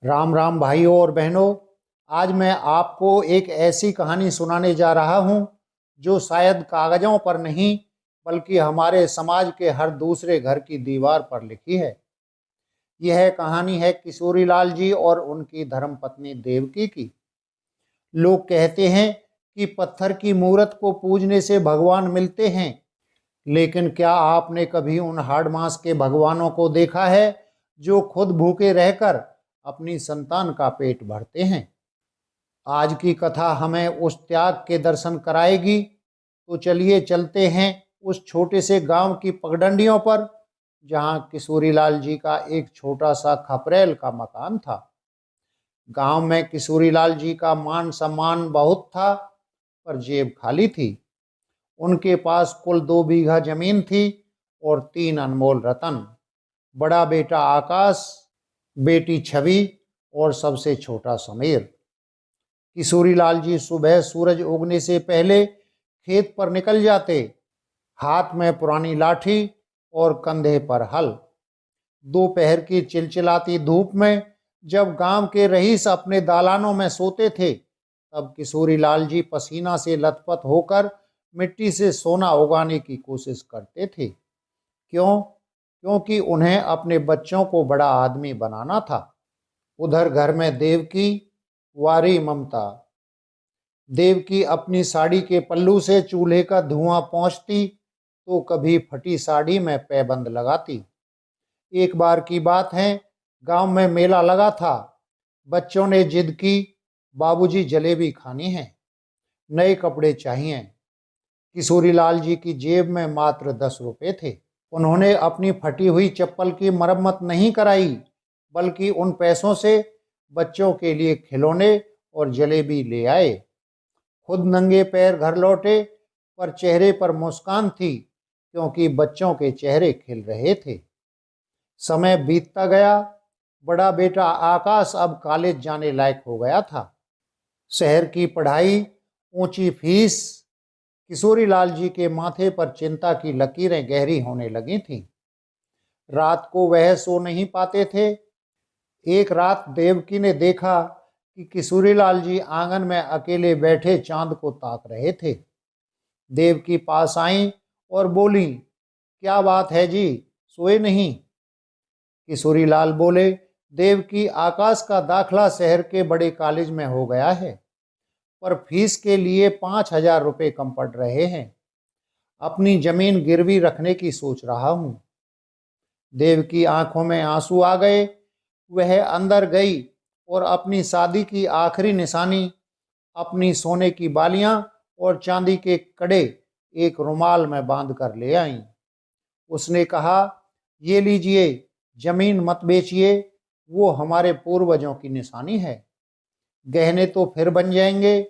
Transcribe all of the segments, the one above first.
राम राम भाइयों और बहनों। आज मैं आपको एक ऐसी कहानी सुनाने जा रहा हूं जो शायद कागजों पर नहीं बल्कि हमारे समाज के हर दूसरे घर की दीवार पर लिखी है। यह कहानी है किशोरीलाल जी और उनकी धर्मपत्नी देवकी की। लोग कहते हैं कि पत्थर की मूर्त को पूजने से भगवान मिलते हैं, लेकिन क्या आपने कभी उन हाड़ मांस के भगवानों को देखा है जो खुद भूखे रहकर अपनी संतान का पेट भरते हैं? आज की कथा हमें उस त्याग के दर्शन कराएगी। तो चलिए चलते हैं उस छोटे से गांव की पगडंडियों पर, जहां किशोरीलाल जी का एक छोटा सा खपरेल का मकान था। गांव में किशोरीलाल जी का मान सम्मान बहुत था, पर जेब खाली थी। उनके पास कुल 2 बीघा जमीन थी और 3 अनमोल रतन। बड़ा बेटा आकाश, बेटी छवि और सबसे छोटा समीर। किशोरीलाल जी सुबह सूरज उगने से पहले खेत पर निकल जाते, हाथ में पुरानी लाठी और कंधे पर हल। दोपहर की चिलचिलाती धूप में जब गांव के रईस अपने दालानों में सोते थे, तब किशोरीलाल जी पसीना से लथपथ होकर मिट्टी से सोना उगाने की कोशिश करते थे। क्यों? क्योंकि उन्हें अपने बच्चों को बड़ा आदमी बनाना था। उधर घर में देवकी, वारी ममता। देवकी अपनी साड़ी के पल्लू से चूल्हे का धुआं पोंछती तो कभी फटी साड़ी में पैबंद लगाती। एक बार की बात है, गांव में मेला लगा था। बच्चों ने जिद की, बाबूजी जलेबी खानी है, नए कपड़े चाहिए। किशोरीलाल जी की जेब में मात्र 10 रुपए थे। उन्होंने अपनी फटी हुई चप्पल की मरम्मत नहीं कराई, बल्कि उन पैसों से बच्चों के लिए खिलौने और जलेबी ले आए। खुद नंगे पैर घर लौटे, पर चेहरे पर मुस्कान थी, क्योंकि बच्चों के चेहरे खिल रहे थे। समय बीतता गया। बड़ा बेटा आकाश अब कॉलेज जाने लायक हो गया था। शहर की पढ़ाई, ऊंची फीस, किशोरीलाल जी के माथे पर चिंता की लकीरें गहरी होने लगी थीं। रात को वह सो नहीं पाते थे। एक रात देवकी ने देखा कि किशोरीलाल जी आंगन में अकेले बैठे चांद को ताक रहे थे। देवकी पास आई और बोली, क्या बात है जी, सोए नहीं? किशोरीलाल बोले, देवकी, आकाश का दाखला शहर के बड़े कॉलेज में हो गया है, पर फीस के लिए 5,000 रुपये कम पड़ रहे हैं। अपनी जमीन गिरवी रखने की सोच रहा हूं। देव की आंखों में आंसू आ गए। वह अंदर गई और अपनी शादी की आखिरी निशानी, अपनी सोने की बालियां और चांदी के कड़े एक रुमाल में बांध कर ले आई। उसने कहा, ये लीजिए, जमीन मत बेचिए, वो हमारे पूर्वजों की निशानी है। गहने तो फिर बन जाएंगे,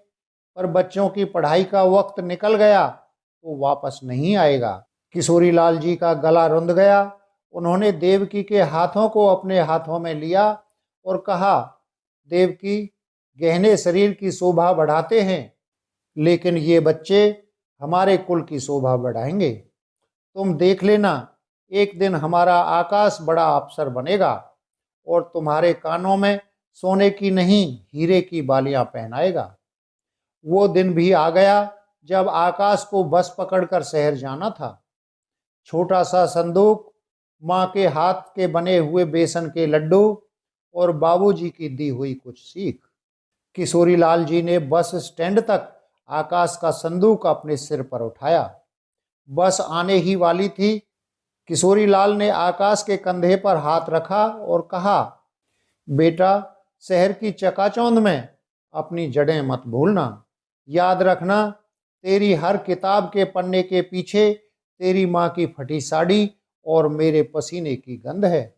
पर बच्चों की पढ़ाई का वक्त निकल गया तो वापस नहीं आएगा। किशोरीलाल जी का गला रुंध गया। उन्होंने देवकी के हाथों को अपने हाथों में लिया और कहा, देवकी, गहने शरीर की शोभा बढ़ाते हैं, लेकिन ये बच्चे हमारे कुल की शोभा बढ़ाएंगे। तुम देख लेना, एक दिन हमारा आकाश बड़ा अफसर बनेगा और तुम्हारे कानों में सोने की नहीं, हीरे की बालियां पहनाएगा। वो दिन भी आ गया जब आकाश को बस पकड़कर शहर जाना था। छोटा सा संदूक, माँ के हाथ के बने हुए बेसन के लड्डू और बाबूजी की दी हुई कुछ सीख। किशोरीलाल जी ने बस स्टैंड तक आकाश का संदूक अपने सिर पर उठाया। बस आने ही वाली थी। किशोरीलाल ने आकाश के कंधे पर हाथ रखा और कहा, बेटा, शहर की चकाचौंध में अपनी जड़ें मत भूलना। याद रखना, तेरी हर किताब के पन्ने के पीछे तेरी माँ की फटी साड़ी और मेरे पसीने की गंध है।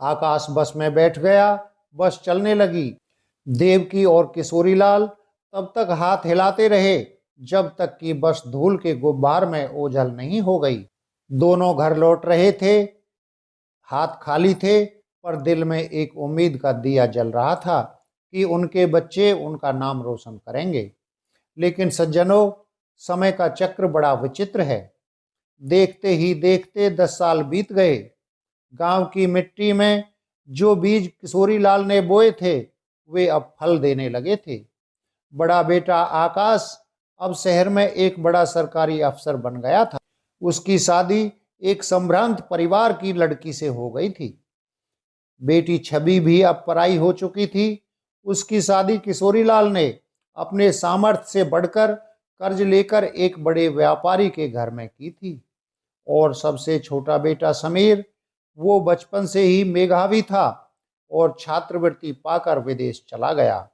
आकाश बस में बैठ गया। बस चलने लगी। देवकी और किशोरीलाल तब तक हाथ हिलाते रहे जब तक कि बस धूल के गुब्बार में ओझल नहीं हो गई। दोनों घर लौट रहे थे। हाथ खाली थे, पर दिल में एक उम्मीद का दिया जल रहा था कि उनके बच्चे उनका नाम रोशन करेंगे। लेकिन सज्जनों, समय का चक्र बड़ा विचित्र है। देखते ही देखते 10 साल बीत गए। गांव की मिट्टी में जो बीज किशोरीलाल ने बोए थे वे अब फल देने लगे थे। बड़ा बेटा आकाश अब शहर में एक बड़ा सरकारी अफसर बन गया था। उसकी शादी एक संभ्रांत परिवार की लड़की से हो गई थी। बेटी छवि भी अब पराई हो चुकी थी। उसकी शादी किशोरीलाल ने अपने सामर्थ्य से बढ़कर कर्ज लेकर एक बड़े व्यापारी के घर में की थी। और सबसे छोटा बेटा समीर, वो बचपन से ही मेधावी था और छात्रवृत्ति पाकर विदेश चला गया।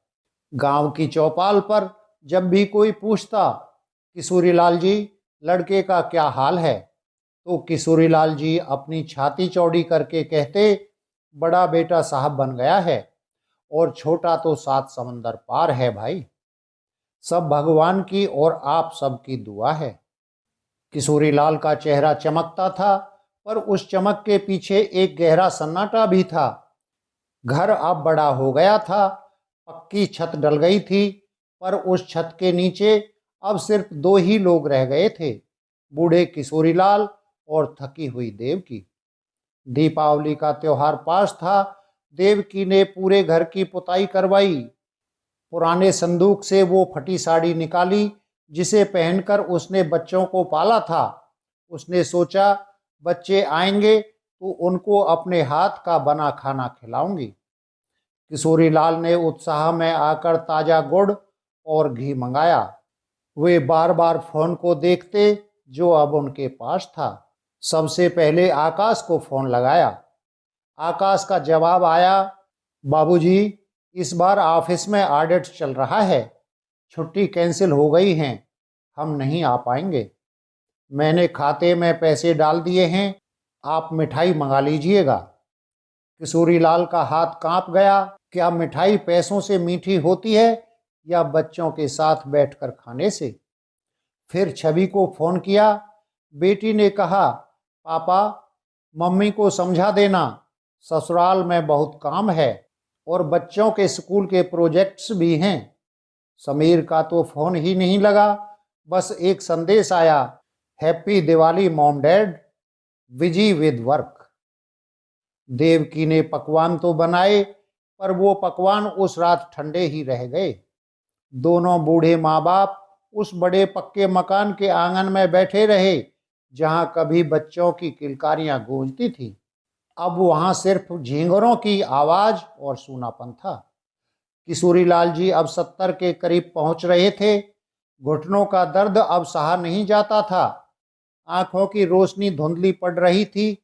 गांव की चौपाल पर जब भी कोई पूछता, किशोरीलाल जी लड़के का क्या हाल है, तो किशोरीलाल जी अपनी छाती चौड़ी करके कहते, बड़ा बेटा साहब बन गया है और छोटा तो 7 समंदर पार है भाई। सब भगवान की और आप सबकी दुआ है। किशोरीलाल का चेहरा चमकता था, पर उस चमक के पीछे एक गहरा सन्नाटा भी था। घर अब बड़ा हो गया था, पक्की छत डल गई थी, पर उस छत के नीचे अब सिर्फ 2 ही लोग रह गए थे, बूढ़े किशोरीलाल और थकी हुई देवकी। दीपावली का त्योहार पास था। देवकी ने पूरे घर की पुताई करवाई। पुराने संदूक से वो फटी साड़ी निकाली जिसे पहनकर उसने बच्चों को पाला था। उसने सोचा, बच्चे आएंगे तो उनको अपने हाथ का बना खाना खिलाऊंगी। किशोरीलाल ने उत्साह में आकर ताज़ा गुड़ और घी मंगाया। वे बार बार फोन को देखते जो अब उनके पास था। सबसे पहले आकाश को फोन लगाया। आकाश का जवाब आया, बाबूजी, इस बार ऑफिस में ऑडिट चल रहा है, छुट्टी कैंसिल हो गई है, हम नहीं आ पाएंगे। मैंने खाते में पैसे डाल दिए हैं, आप मिठाई मंगा लीजिएगा। किशोरीलाल का हाथ कांप गया। क्या मिठाई पैसों से मीठी होती है या बच्चों के साथ बैठकर खाने से? फिर छवि को फोन किया। बेटी ने कहा, पापा, मम्मी को समझा देना, ससुराल में बहुत काम है और बच्चों के स्कूल के प्रोजेक्ट्स भी हैं। समीर का तो फोन ही नहीं लगा, बस एक संदेश आया, happy Diwali mom dad, busy with work. Devaki ने पकवान तो बनाए, पर वो पकवान उस रात ठंडे ही रह गए। दोनों बूढ़े माँ बाप उस बड़े पक्के मकान के आंगन में बैठे रहे जहां कभी बच्चों की किलकारियां गूंजती थी। अब वहां सिर्फ झींगरों की आवाज और सूनापन था। किशोरीलाल जी अब 70 के करीब पहुंच रहे थे। घुटनों का दर्द अब सहा नहीं जाता था। आंखों की रोशनी धुंधली पड़ रही थी।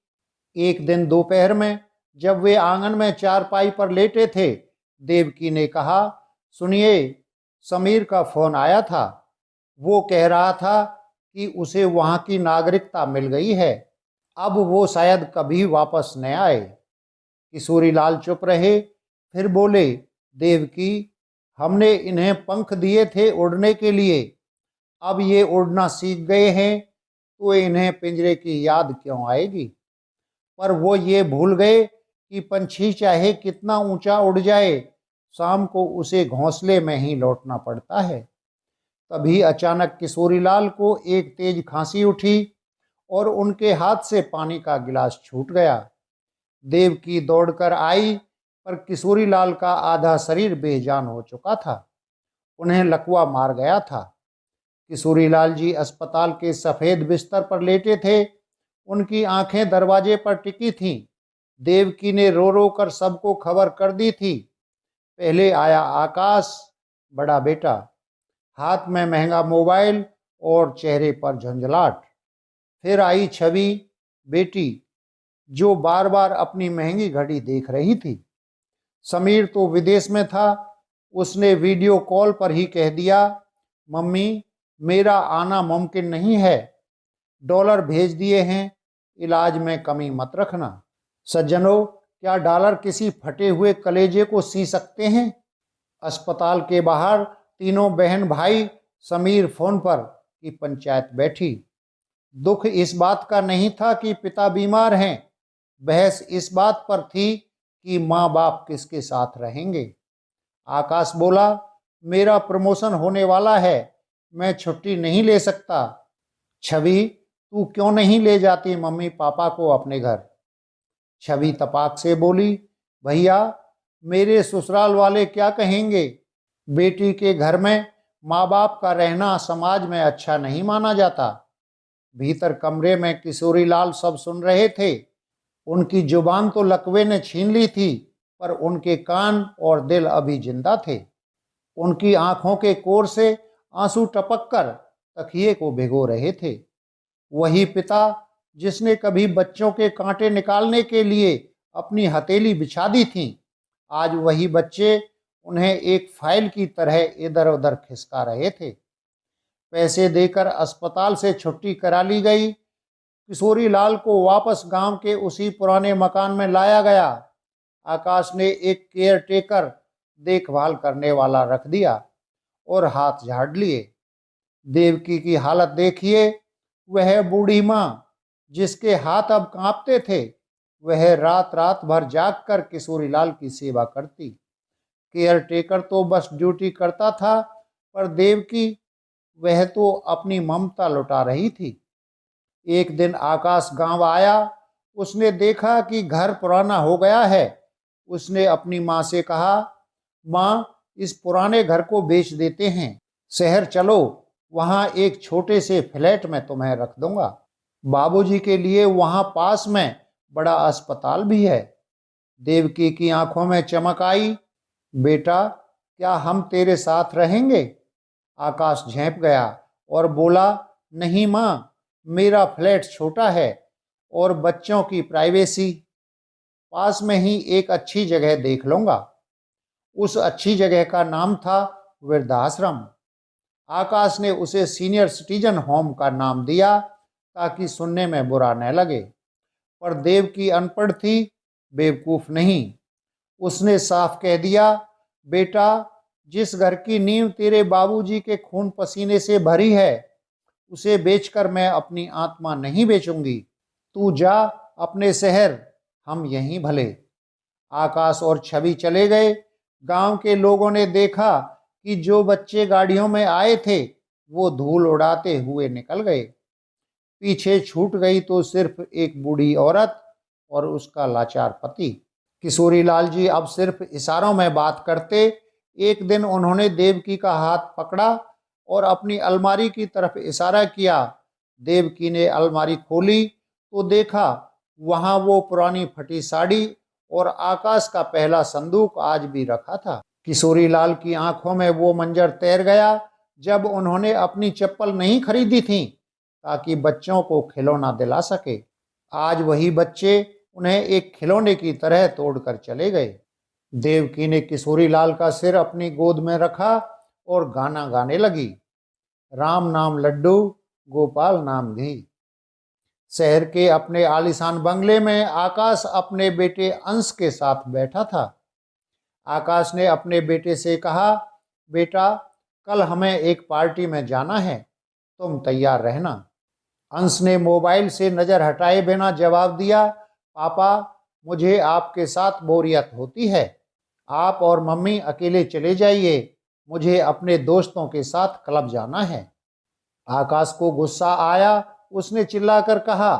एक दिन दोपहर में जब वे आंगन में चारपाई पर लेटे थे, देवकी ने कहा, सुनिए, समीर का फोन आया था। वो कह रहा था कि उसे वहां की नागरिकता मिल गई है, अब वो शायद कभी वापस न आए। किशोरीलाल चुप रहे, फिर बोले, देवकी, हमने इन्हें पंख दिए थे उड़ने के लिए, अब ये उड़ना सीख गए हैं तो इन्हें पिंजरे की याद क्यों आएगी? पर वो ये भूल गए कि पंछी चाहे कितना ऊंचा उड़ जाए, शाम को उसे घोंसले में ही लौटना पड़ता है। तभी अचानक किशोरीलाल को एक तेज खांसी उठी और उनके हाथ से पानी का गिलास छूट गया। देवकी दौड़कर आई, पर किशोरीलाल का आधा शरीर बेजान हो चुका था। उन्हें लकवा मार गया था। किशोरीलाल जी अस्पताल के सफ़ेद बिस्तर पर लेटे थे। उनकी आंखें दरवाजे पर टिकी थीं। देवकी ने रो रो कर सबको खबर कर दी थी। पहले आया आकाश, बड़ा बेटा, हाथ में महंगा मोबाइल और चेहरे पर झंझलाहट। फिर आई छवि, बेटी, जो बार बार अपनी महंगी घड़ी देख रही थी। समीर तो विदेश में था। उसने वीडियो कॉल पर ही कह दिया, मम्मी, मेरा आना मुमकिन नहीं है, डॉलर भेज दिए हैं, इलाज में कमी मत रखना। सज्जनों, क्या डॉलर किसी फटे हुए कलेजे को सी सकते हैं? अस्पताल के बाहर तीनों बहन भाई समीर फोन पर की पंचायत बैठी। दुख इस बात का नहीं था कि पिता बीमार हैं, बहस इस बात पर थी कि माँ बाप किसके साथ रहेंगे। आकाश बोला, मेरा प्रमोशन होने वाला है, मैं छुट्टी नहीं ले सकता। छवि, तू क्यों नहीं ले जाती मम्मी पापा को अपने घर? छवि तपाक से बोली, भैया, मेरे ससुराल वाले क्या कहेंगे? बेटी के घर में माँ बाप का रहना समाज में अच्छा नहीं माना जाता। भीतर कमरे में किशोरीलाल सब सुन रहे थे। उनकी जुबान तो लकवे ने छीन ली थी, पर उनके कान और दिल अभी जिंदा थे। उनकी आंखों के कोर से आंसू टपक कर तकिए को भिगो रहे थे। वही पिता जिसने कभी बच्चों के कांटे निकालने के लिए अपनी हथेली बिछा दी थी, आज वही बच्चे उन्हें एक फाइल की तरह इधर उधर खिसका रहे थे। पैसे देकर अस्पताल से छुट्टी करा ली गई। किशोरीलाल को वापस गांव के उसी पुराने मकान में लाया गया। आकाश ने एक केयर टेकर, देखभाल करने वाला रख दिया और हाथ झाड़ लिए। देवकी की हालत देखिए। वह बूढ़ी माँ जिसके हाथ अब कांपते थे, वह रात रात भर जाग कर किशोरीलाल की सेवा करती। केयर टेकर तो बस ड्यूटी करता था, पर देवकी, वह तो अपनी ममता लुटा रही थी। एक दिन आकाश गांव आया। उसने देखा कि घर पुराना हो गया है। उसने अपनी माँ से कहा, माँ, इस पुराने घर को बेच देते हैं, शहर चलो, वहाँ एक छोटे से फ्लैट में तुम्हें रख दूंगा। बाबूजी के लिए वहाँ पास में बड़ा अस्पताल भी है। देवकी की आंखों में चमक आई। बेटा, क्या हम तेरे साथ रहेंगे? आकाश झेंप गया और बोला, नहीं माँ, मेरा फ्लैट छोटा है और बच्चों की प्राइवेसी। पास में ही एक अच्छी जगह देख लूंगा। उस अच्छी जगह का नाम था वृद्धाश्रम। आकाश ने उसे सीनियर सिटीजन होम का नाम दिया ताकि सुनने में बुरा न लगे। पर देवकी अनपढ़ थी, बेवकूफ नहीं। उसने साफ कह दिया, बेटा, जिस घर की नींव तेरे बाबूजी के खून पसीने से भरी है, उसे बेचकर मैं अपनी आत्मा नहीं बेचूंगी। तू जा अपने शहर, हम यहीं भले। आकाश और छवि चले गए। गांव के लोगों ने देखा कि जो बच्चे गाड़ियों में आए थे, वो धूल उड़ाते हुए निकल गए। पीछे छूट गई तो सिर्फ एक बूढ़ी औरत और उसका लाचार पति। किशोरीलाल जी अब सिर्फ इशारों में बात करते। एक दिन उन्होंने देवकी का हाथ पकड़ा और अपनी अलमारी की तरफ इशारा किया। देवकी ने अलमारी खोली तो देखा, वहां वो पुरानी फटी साड़ी और आकाश का पहला संदूक आज भी रखा था। किशोरीलाल की आंखों में वो मंजर तैर गया जब उन्होंने अपनी चप्पल नहीं खरीदी थी ताकि बच्चों को खिलौना दिला सके। आज वही बच्चे उन्हें एक खिलौने की तरह तोड़कर चले गए। देवकी ने किशोरीलाल का सिर अपनी गोद में रखा और गाना गाने लगी, राम नाम लड्डू, गोपाल नाम घी। शहर के अपने आलीशान बंगले में आकाश अपने बेटे अंश के साथ बैठा था। आकाश ने अपने बेटे से कहा, बेटा, कल हमें एक पार्टी में जाना है, तुम तैयार रहना। अंश ने मोबाइल से नज़र हटाए बिना जवाब दिया, पापा, मुझे आपके साथ बोरियत होती है। आप और मम्मी अकेले चले जाइए, मुझे अपने दोस्तों के साथ क्लब जाना है। आकाश को गुस्सा आया। उसने चिल्लाकर कहा,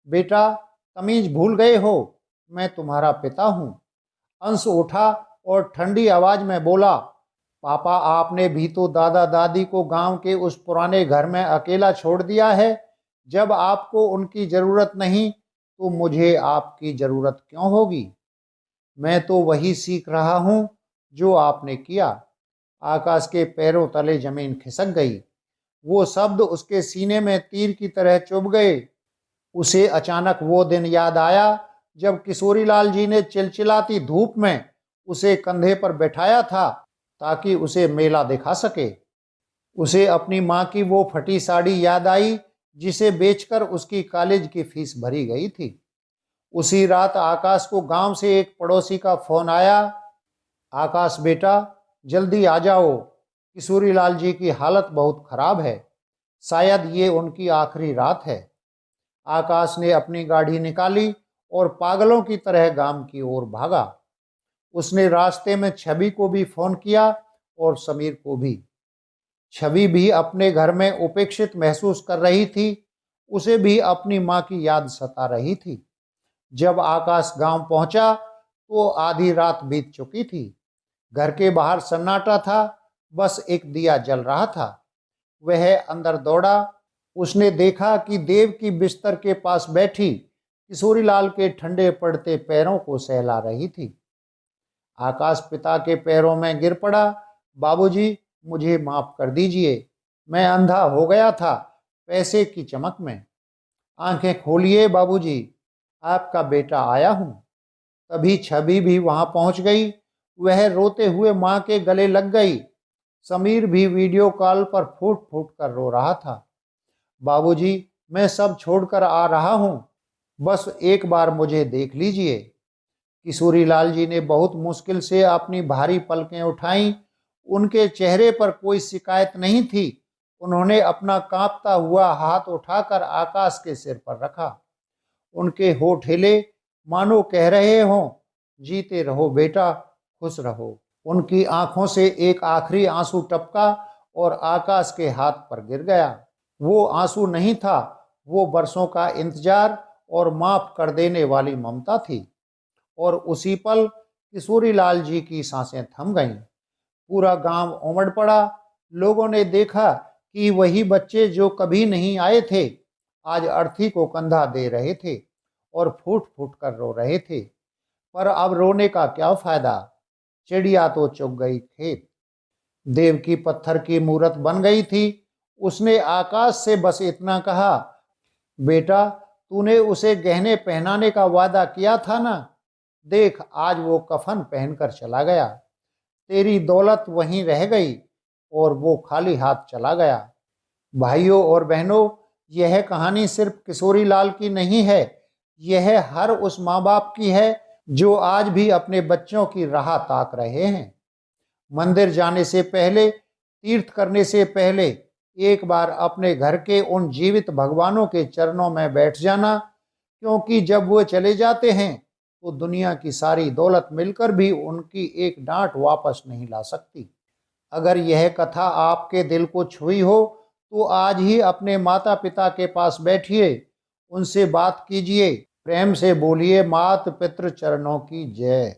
बेटा, तमीज भूल गए हो, मैं तुम्हारा पिता हूँ। अंश उठा और ठंडी आवाज में बोला, पापा, आपने भी तो दादा दादी को गांव के उस पुराने घर में अकेला छोड़ दिया है। जब आपको उनकी ज़रूरत नहीं तो मुझे आपकी ज़रूरत क्यों होगी? मैं तो वही सीख रहा हूँ जो आपने किया। आकाश के पैरों तले जमीन खिसक गई। वो शब्द उसके सीने में तीर की तरह चुभ गए। उसे अचानक वो दिन याद आया जब किशोरीलाल जी ने चिलचिलाती धूप में उसे कंधे पर बैठाया था ताकि उसे मेला दिखा सके। उसे अपनी माँ की वो फटी साड़ी याद आई जिसे बेचकर उसकी कॉलेज की फीस भरी गई थी। उसी रात आकाश को गांव से एक पड़ोसी का फोन आया, आकाश बेटा, जल्दी आ जाओ, किशोरीलाल जी की हालत बहुत खराब है, शायद ये उनकी आखिरी रात है। आकाश ने अपनी गाड़ी निकाली और पागलों की तरह गांव की ओर भागा। उसने रास्ते में छवि को भी फोन किया और समीर को भी। छवि भी अपने घर में उपेक्षित महसूस कर रही थी। उसे भी अपनी माँ की याद सता रही थी। जब आकाश गांव पहुंचा तो आधी रात बीत चुकी थी। घर के बाहर सन्नाटा था, बस एक दिया जल रहा था। वह अंदर दौड़ा। उसने देखा कि देव की बिस्तर के पास बैठी किशोरीलाल के ठंडे पड़ते पैरों को सहला रही थी। आकाश पिता के पैरों में गिर पड़ा। बाबूजी, मुझे माफ कर दीजिए, मैं अंधा हो गया था पैसे की चमक में। आंखें खोलिए बाबूजी, आपका बेटा आया हूं। तभी छवि भी वहां पहुंच गई। वह रोते हुए मां के गले लग गई। समीर भी वीडियो कॉल पर फूट फूट कर रो रहा था। बाबूजी, मैं सब छोड़कर आ रहा हूं, बस एक बार मुझे देख लीजिए। किशोरीलाल जी ने बहुत मुश्किल से अपनी भारी पलकें उठाईं। उनके चेहरे पर कोई शिकायत नहीं थी। उन्होंने अपना कांपता हुआ हाथ उठाकर आकाश के सिर पर रखा। उनके होठ हिले, मानो कह रहे हों, जीते रहो बेटा, खुश रहो। उनकी आंखों से एक आखिरी आंसू टपका और आकाश के हाथ पर गिर गया। वो आंसू नहीं था, वो बरसों का इंतजार और माफ कर देने वाली ममता थी। और उसी पल किशोरीलाल जी की सांसें थम गईं। पूरा गांव उमड़ पड़ा। लोगों ने देखा कि वही बच्चे जो कभी नहीं आए थे, आज अर्थी को कंधा दे रहे थे और फूट फूट कर रो रहे थे। पर अब रोने का क्या फायदा, चिड़िया तो चुग गई खेत। देव की पत्थर की मूरत बन गई थी। उसने आकाश से बस इतना कहा, बेटा, तूने उसे गहने पहनाने का वादा किया था ना, देख आज वो कफन पहनकर चला गया। तेरी दौलत वहीं रह गई और वो खाली हाथ चला गया। भाइयों और बहनों, यह कहानी सिर्फ किशोरीलाल की नहीं है, यह हर उस माँ बाप की है जो आज भी अपने बच्चों की राह ताक रहे हैं। मंदिर जाने से पहले, तीर्थ करने से पहले एक बार अपने घर के उन जीवित भगवानों के चरणों में बैठ जाना, क्योंकि जब वो चले जाते हैं तो दुनिया की सारी दौलत मिलकर भी उनकी एक डांट वापस नहीं ला सकती। अगर यह कथा आपके दिल को छुई हो तो आज ही अपने माता पिता के पास बैठिए, उनसे बात कीजिए, प्रेम से बोलिए, मात पितृ चरणों की जय।